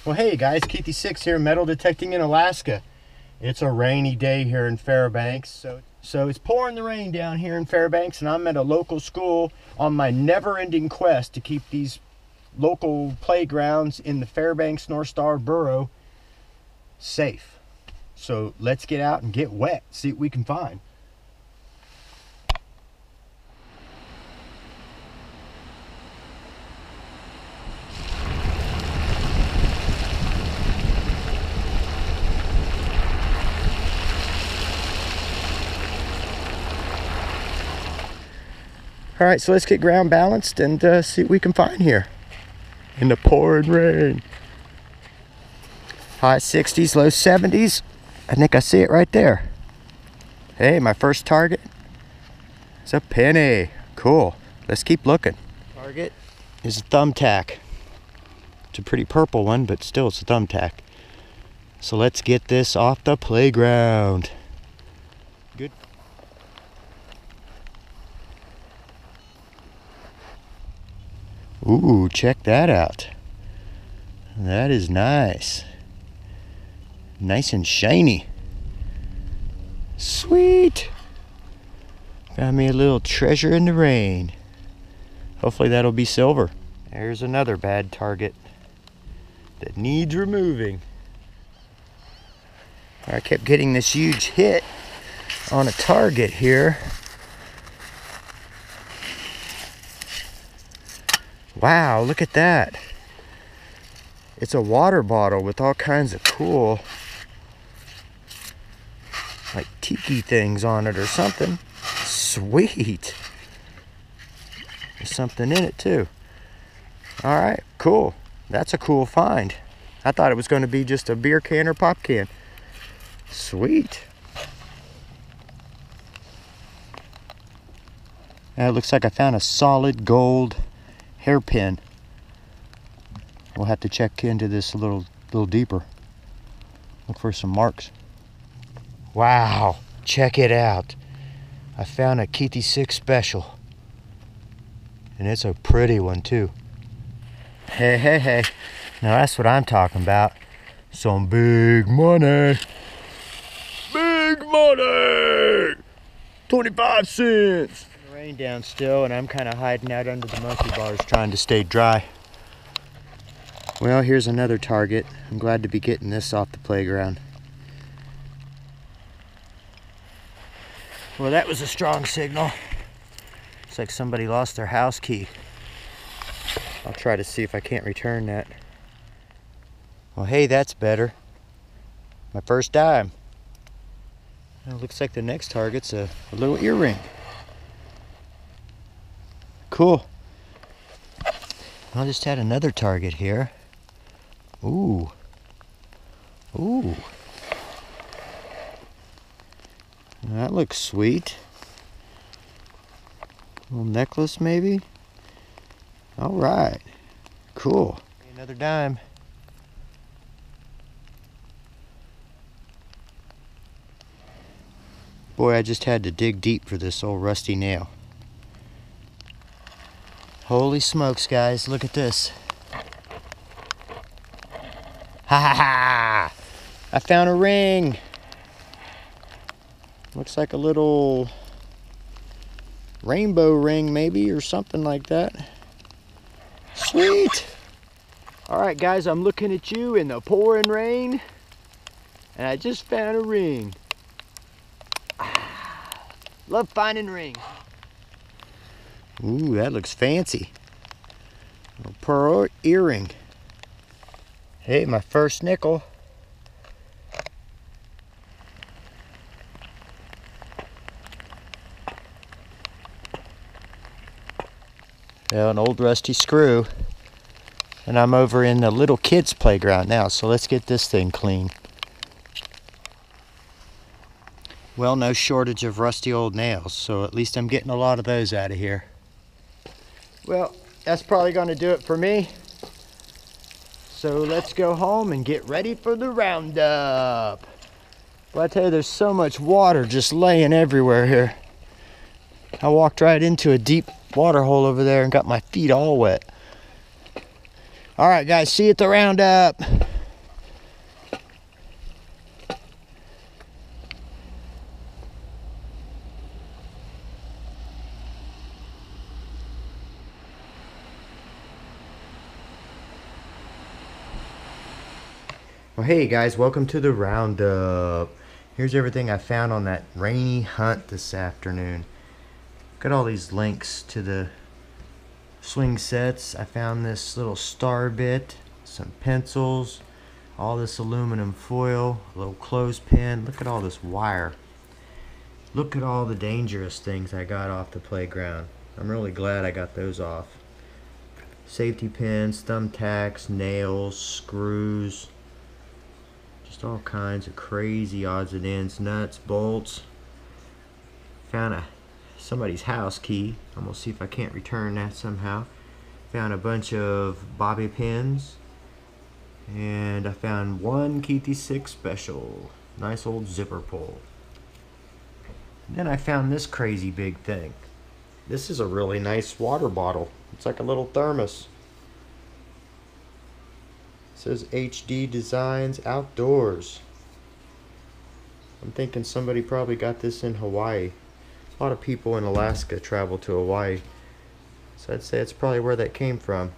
Well, hey guys, Keithy6 here, metal detecting in Alaska. It's a rainy day here in Fairbanks, so it's pouring the rain down here in Fairbanks, and I'm at a local school on my never-ending quest to keep these local playgrounds in the Fairbanks North Star Borough safe. So let's get out and get wet, see what we can find. All right, so let's get ground balanced and see what we can find here in the pouring rain. High 60s, low 70s. I think I see it right there. Hey, my first target. It's a penny. Cool. Let's keep looking. Target is a thumbtack. It's a pretty purple one, but still it's a thumbtack. So let's get this off the playground. Good. Ooh, check that out. That is nice. Nice and shiny. Sweet. Found me a little treasure in the rain. Hopefully that'll be silver. There's another bad target that needs removing. I kept getting this huge hit on a target here. Wow, look at that. It's a water bottle with all kinds of cool, like tiki things on it or something. Sweet. There's something in it too. All right, cool. That's a cool find. I thought it was going to be just a beer can or pop can. Sweet. It looks like I found a solid gold hairpin. We'll have to check into this a little deeper. Look for some marks. Wow, check it out. I found a Keithy6 special. And it's a pretty one too. Hey, hey, hey. Now that's what I'm talking about. Some big money. Big money! 25 cents. Rain down still, and I'm kind of hiding out under the monkey bars trying to stay dry. Well, here's another target. I'm glad to be getting this off the playground. Well, that was a strong signal. Looks like somebody lost their house key. I'll try to see if I can't return that. Well, hey, that's better. My first dime. Well, looks like the next target's a little earring. Cool. I just had another target here. Ooh. Ooh. That looks sweet. Little necklace maybe? Alright. Cool. Another dime. Boy, I just had to dig deep for this old rusty nail. Holy smokes, guys, look at this. Ha ha ha! I found a ring. Looks like a little rainbow ring maybe, or something like that. Sweet! Alright guys, I'm looking at you in the pouring rain, and I just found a ring. Love finding rings. Ooh, that looks fancy. A pearl earring. Hey, my first nickel. Well, an old rusty screw. And I'm over in the little kids' playground now, so let's get this thing clean. Well, no shortage of rusty old nails, so at least I'm getting a lot of those out of here. Well, that's probably going to do it for me. So let's go home and get ready for the roundup. Well, I tell you, there's so much water just laying everywhere here. I walked right into a deep water hole over there and got my feet all wet. All right, guys, see you at the roundup. Well, hey guys, welcome to the roundup. Here's everything I found on that rainy hunt this afternoon. Got all these links to the swing sets. I found this little star bit, some pencils, all this aluminum foil, a little clothespin. Look at all this wire. Look at all the dangerous things I got off the playground. I'm really glad I got those off. Safety pins, thumbtacks, nails, screws, just all kinds of crazy odds and ends, nuts, bolts. Found somebody's house key. I'm gonna see if I can't return that somehow. Found a bunch of bobby pins, and I found one Keithy 6 special. Nice old zipper pull. Then I found this crazy big thing. This is a really nice water bottle. It's like a little thermos. It says HD Designs Outdoors. I'm thinking somebody probably got this in Hawaii. A lot of people in Alaska travel to Hawaii, so I'd say it's probably where that came from.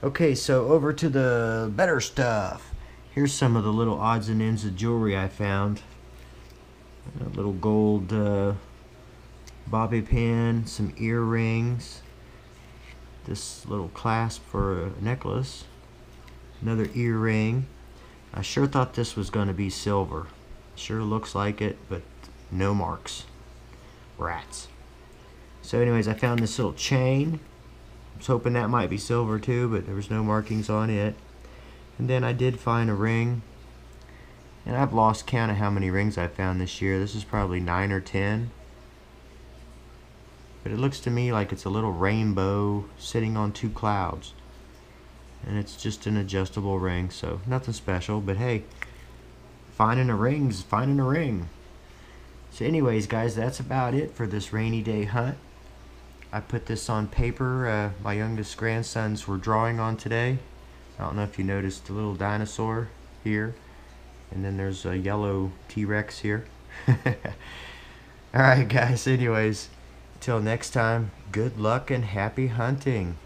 Okay, so over to the better stuff. Here's some of the little odds and ends of jewelry I found. A little gold bobby pin, some earrings, this little clasp for a necklace, another earring. I sure thought this was going to be silver. Sure looks like it, but no marks. Rats. So anyways, I found this little chain. I was hoping that might be silver too, but there was no markings on it. And then I did find a ring. And I've lost count of how many rings I found this year. This is probably 9 or 10. But it looks to me like it's a little rainbow sitting on two clouds. And it's just an adjustable ring, so nothing special. But hey, finding a ring's finding a ring. So anyways, guys, that's about it for this rainy day hunt. I put this on paper. My youngest grandsons were drawing on today. I don't know if you noticed the little dinosaur here. And then there's a yellow T-Rex here. Alright guys, anyways, until next time, good luck and happy hunting.